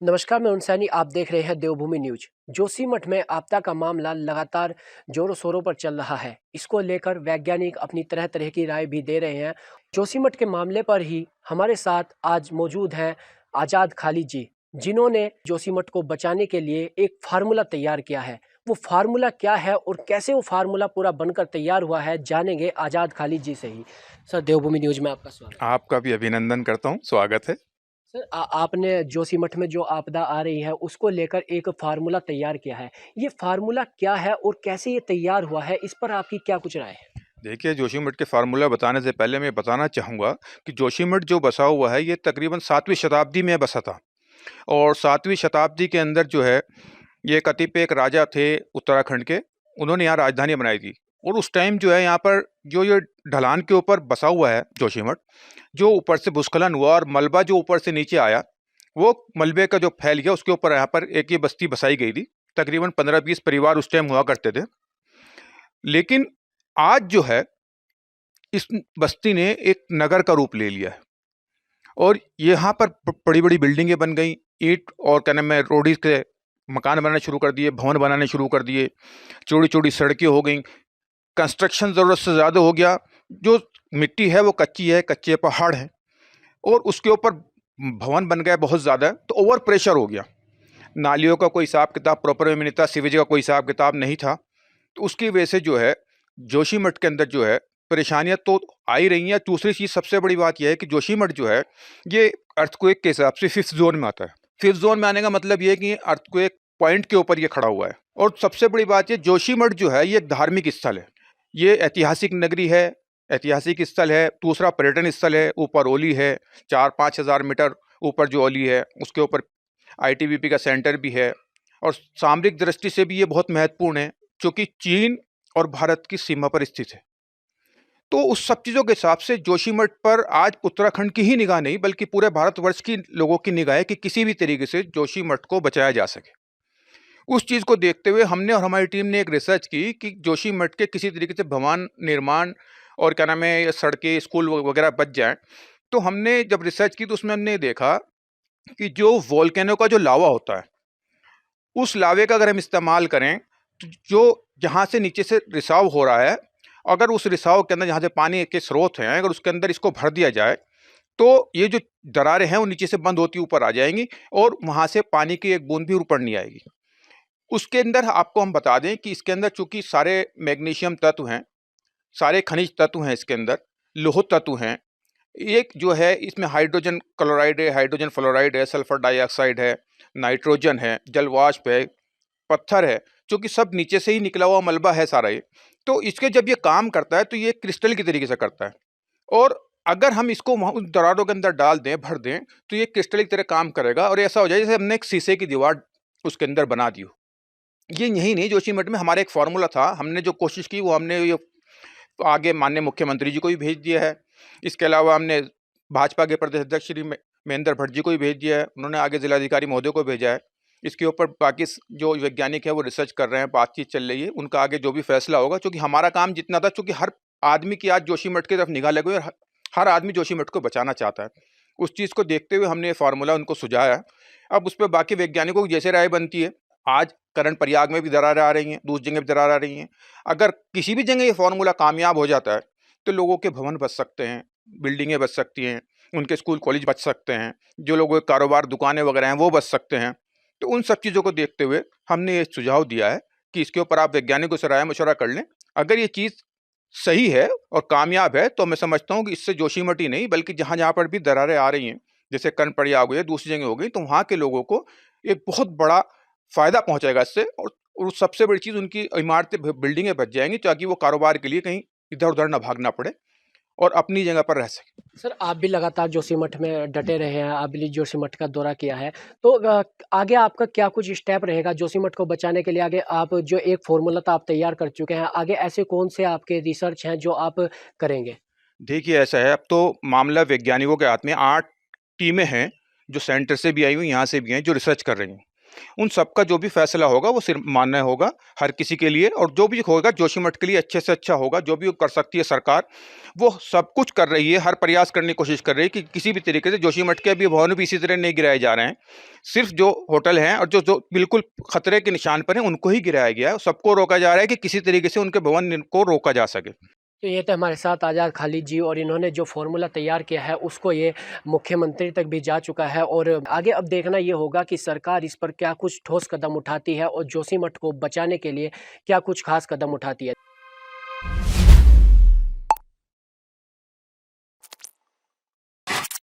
नमस्कार, मैं उनसैनी। आप देख रहे हैं देवभूमि न्यूज। जोशीमठ में आपदा का मामला लगातार जोरों शोरों पर चल रहा है। इसको लेकर वैज्ञानिक अपनी तरह तरह की राय भी दे रहे हैं। जोशीमठ के मामले पर ही हमारे साथ आज मौजूद हैं आजाद खालिद जी, जिन्होंने जोशीमठ को बचाने के लिए एक फार्मूला तैयार किया है। वो फार्मूला क्या है और कैसे वो फार्मूला पूरा बनकर तैयार हुआ है, जानेंगे आजाद खालिद जी से ही। सर, देवभूमि न्यूज में आपका स्वागत। आपका भी अभिनंदन करता हूँ, स्वागत है। सर, आपने जोशीमठ में जो आपदा आ रही है उसको लेकर एक फार्मूला तैयार किया है। ये फार्मूला क्या है और कैसे ये तैयार हुआ है, इस पर आपकी क्या कुछ राय है? देखिए, जोशीमठ के फार्मूला बताने से पहले मैं बताना चाहूँगा कि जोशीमठ जो बसा हुआ है, ये तकरीबन 7वीं शताब्दी में बसा था। और 7वीं शताब्दी के अंदर जो है, ये कतिपय एक राजा थे उत्तराखंड के, उन्होंने यहाँ राजधानी बनाई थी। और उस टाइम जो है यहाँ पर जो ये ढलान के ऊपर बसा हुआ है जोशीमठ, जो ऊपर से भूस्खलन हुआ और मलबा जो ऊपर से नीचे आया, वो मलबे का जो फैल गया उसके ऊपर यहाँ पर एक ये बस्ती बसाई गई थी। तकरीबन 15-20 परिवार उस टाइम हुआ करते थे। लेकिन आज जो है, इस बस्ती ने एक नगर का रूप ले लिया है और यहाँ पर बड़ी-बड़ी बिल्डिंगें बन गई, ईंट और क्या नाम है रोडीज़ के मकान बनाने शुरू कर दिए, भवन बनाने शुरू कर दिए, चौड़ी-चौड़ी सड़कें हो गईं, कंस्ट्रक्शन ज़रूरत से ज़्यादा हो गया, जो मिट्टी है वो कच्ची है, कच्चे पहाड़ हैं और उसके ऊपर भवन बन गए बहुत ज़्यादा, तो ओवर प्रेशर हो गया। नालियों का कोई हिसाब-किताब प्रॉपर वे में नहीं था, सीवेज का कोई हिसाब-किताब नहीं था, तो उसकी वजह से जो है, जोशीमठ के अंदर जो है, परेशानियाँ तो आ ही रही हैं। दूसरी चीज़ सबसे बड़ी बात ये है कि जोशीमठ जो है, ये अर्थक्वेक के हिसाब से 5th ज़ोन में आता है। 5th ज़ोन में आने का मतलब ये है कि अर्थक्वेक पॉइंट के ऊपर ये खड़ा हुआ है। और सबसे बड़ी बात ये, जोशीमठ जो है, ये एक धार्मिक स्थल है। ये ऐतिहासिक नगरी है, ऐतिहासिक स्थल है, दूसरा पर्यटन स्थल है, ऊपर ओली है, 4-5 हज़ार मीटर ऊपर जो ओली है, उसके ऊपर आईटीबीपी का सेंटर भी है और सामरिक दृष्टि से भी ये बहुत महत्वपूर्ण है, क्योंकि चीन और भारत की सीमा पर स्थित है। तो उस सब चीज़ों के हिसाब से जोशीमठ पर आज उत्तराखंड की ही निगाह नहीं, बल्कि पूरे भारतवर्ष की लोगों की निगाह है कि किसी भी तरीके से जोशीमठ को बचाया जा सके। उस चीज़ को देखते हुए हमने और हमारी टीम ने एक रिसर्च की कि जोशीमठ के किसी तरीके से भवन निर्माण और क्या नाम है, सड़कें, स्कूल वगैरह बच जाएँ। तो हमने जब रिसर्च की तो उसमें हमने देखा कि जो वोल्केनो का जो लावा होता है, उस लावे का अगर हम इस्तेमाल करें, तो जो जहाँ से नीचे से रिसाव हो रहा है, अगर उस रिसाव के अंदर जहाँ से पानी के स्रोत हैं, अगर उसके अंदर इसको भर दिया जाए, तो ये जो दरारें हैं, वो नीचे से बंद होती ऊपर आ जाएँगी और वहाँ से पानी की एक बूँद भी ऊपर नहीं आएगी। उसके अंदर आपको हम बता दें कि इसके अंदर चूँकि सारे मैग्नीशियम तत्व हैं, सारे खनिज तत्व हैं इसके अंदर, लौह तत्व हैं। एक जो है इसमें हाइड्रोजन क्लोराइड है, हाइड्रोजन फ्लोराइड है, सल्फर डाइऑक्साइड है, नाइट्रोजन है, जल वाष्प है, पत्थर है, चूँकि सब नीचे से ही निकला हुआ मलबा है सारा ये। तो इसके जब ये काम करता है तो ये क्रिस्टल की तरीके से करता है और अगर हम इसको वहाँ उन दरारों के अंदर डाल दें, भर दें, तो ये क्रिस्टल की तरह काम करेगा और ऐसा हो जाए जैसे हमने एक शीशे की दीवार उसके अंदर बना दी हो। ये यही नहीं, जोशीमठ में हमारा एक फ़ॉर्मूला था, हमने जो कोशिश की वो हमने ये आगे माननीय मुख्यमंत्री जी को भी भेज दिया है। इसके अलावा हमने भाजपा के प्रदेश अध्यक्ष श्री महेंद्र भट्ट जी को भी भेज दिया है, उन्होंने आगे जिलाधिकारी महोदय को भेजा है। इसके ऊपर बाकी जो वैज्ञानिक है वो रिसर्च कर रहे हैं, बातचीत चल रही है, उनका आगे जो भी फैसला होगा, चूँकि हमारा काम जितना था, चूँकि हर आदमी की आज जोशीमठ की तरफ निगाह लगी हुई है और हर आदमी जोशीमठ को बचाना चाहता है। उस चीज़ को देखते हुए हमने ये फार्मूला उनको सुझाया है। अब उस पे बाकी वैज्ञानिकों की जैसे राय बनती है, आज करण प्रयाग में भी दरारें आ रही हैं, दूसरी जगह भी दरार आ रही हैं। अगर किसी भी जगह ये फार्मूला कामयाब हो जाता है, तो लोगों के भवन बच सकते हैं, बिल्डिंगें बच सकती हैं, उनके स्कूल कॉलेज बच सकते हैं, जो लोगों के कारोबार दुकानें वगैरह हैं वो बच सकते हैं। तो उन सब चीज़ों को देखते हुए हमने ये सुझाव दिया है कि इसके ऊपर आप वैज्ञानिकों से राय-मशवरा कर लें। अगर ये चीज़ सही है और कामयाब है, तो मैं समझता हूँ कि इससे जोशीमठ ही नहीं, बल्कि जहाँ-जहाँ पर भी दरारें आ रही हैं, जैसे कर्णप्रयाग हो गई, दूसरी जगह हो गई, तो वहाँ के लोगों को एक बहुत बड़ा फ़ायदा पहुँचेगा इससे और सबसे बड़ी चीज़, उनकी इमारतें, बिल्डिंगें बच जाएँगी, ताकि वो कारोबार के लिए कहीं इधर-उधर ना भागना पड़े और अपनी जगह पर रह सकें। सर, आप भी लगातार जोशीमठ में डटे रहे हैं, आप भी जोशीमठ का दौरा किया है। तो आगे आपका क्या कुछ स्टेप रहेगा जोशीमठ को बचाने के लिए? आगे आप जो एक फ़ॉर्मूला तो आप तैयार कर चुके हैं, आगे ऐसे कौन से आपके रिसर्च हैं जो आप करेंगे? देखिए, ऐसा है, अब तो मामला वैज्ञानिकों के हाथ में। 8 टीमें हैं, जो सेंटर से भी आई हुई, यहाँ से भी हैं, जो रिसर्च कर रही हैं। उन सबका जो भी फैसला होगा वो सिर्फ मान्य होगा हर किसी के लिए, और जो भी होगा जोशीमठ के लिए अच्छे से अच्छा होगा। जो भी कर सकती है सरकार वो सब कुछ कर रही है, हर प्रयास करने की कोशिश कर रही है कि किसी भी तरीके से जोशीमठ के अभी भवन भी इसी तरह नहीं गिराए जा रहे हैं। सिर्फ जो होटल हैं और जो जो बिल्कुल खतरे के निशान पर हैं उनको ही गिराया गया है। सबको रोका जा रहा है कि किसी तरीके से उनके भवन को रोका जा सके। तो ये तो हमारे साथ आज़ाद खालिद जी, और इन्होंने जो फॉर्मूला तैयार किया है उसको ये मुख्यमंत्री तक भी जा चुका है, और आगे अब देखना ये होगा कि सरकार इस पर क्या कुछ ठोस कदम उठाती है और जोशीमठ को बचाने के लिए क्या कुछ खास कदम उठाती है।